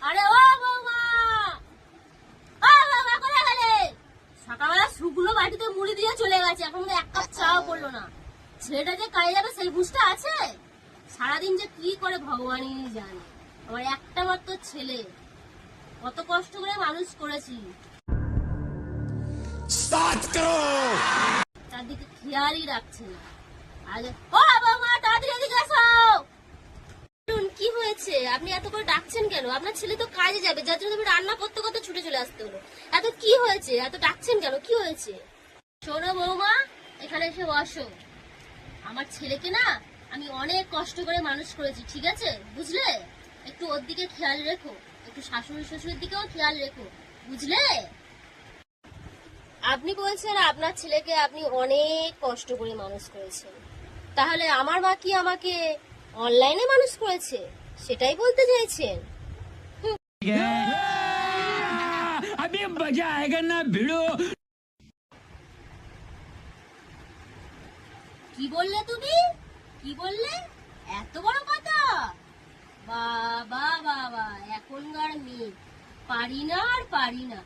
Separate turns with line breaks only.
আরে ও বৌমা, ও বাবা কোথায় গেলে? সকালবেলা শুকনো বাটিতে মুড়ি দিয়ে চলে গেছে, এখন এক কাপ চাও করলো না। ছেলেটা যে কাজে যাবে সেই বুঝটা আছে? সারাদিন যে কি করে ভগবানই জানে। আমার একটা মাত্র ছেলে, কত কষ্ট করে মানুষ করেছি, তার দিকে খেয়ালই রাখছে না। আগে ও বাবা তাড়াতাড়ি এদিকে আসো। কি হয়েছে? আপনি এত করে ডাকছেন কেন? আপনার ছেলে তো কাজে যাবে, যার জন্য তুমি রান্না করতে করতে ছুটে চলে আসতে হলো। এত কি হয়েছে? এত ডাকছেন কেন? কি হয়েছে? শোনো বৌমা, এখানে এসে বসো। আমার ছেলেকে না আমি অনেক কষ্ট করে মানুষ করেছি, ঠিক আছে? বুঝলে? একটু ওর দিকে খেয়াল রেখো, একটু শাশুড়ি শ্বশুরের দিকেও খেয়াল রেখো, বুঝলে? আপনি বলছেন আপনার ছেলেকে আপনি অনেক কষ্ট করে মানুষ করেছেন, তাহলে আমার মা কি আমাকে অনলাইনে মানুষ করেছে সেটাই বলতে চাইছেন?
अभी मजा आएगा ना भिड़ो।
কি বললে তুমি? কি বললে? এত বড় কথা? বাবা বাবা, এখনকার মেয়ে পারি না আর পারি না।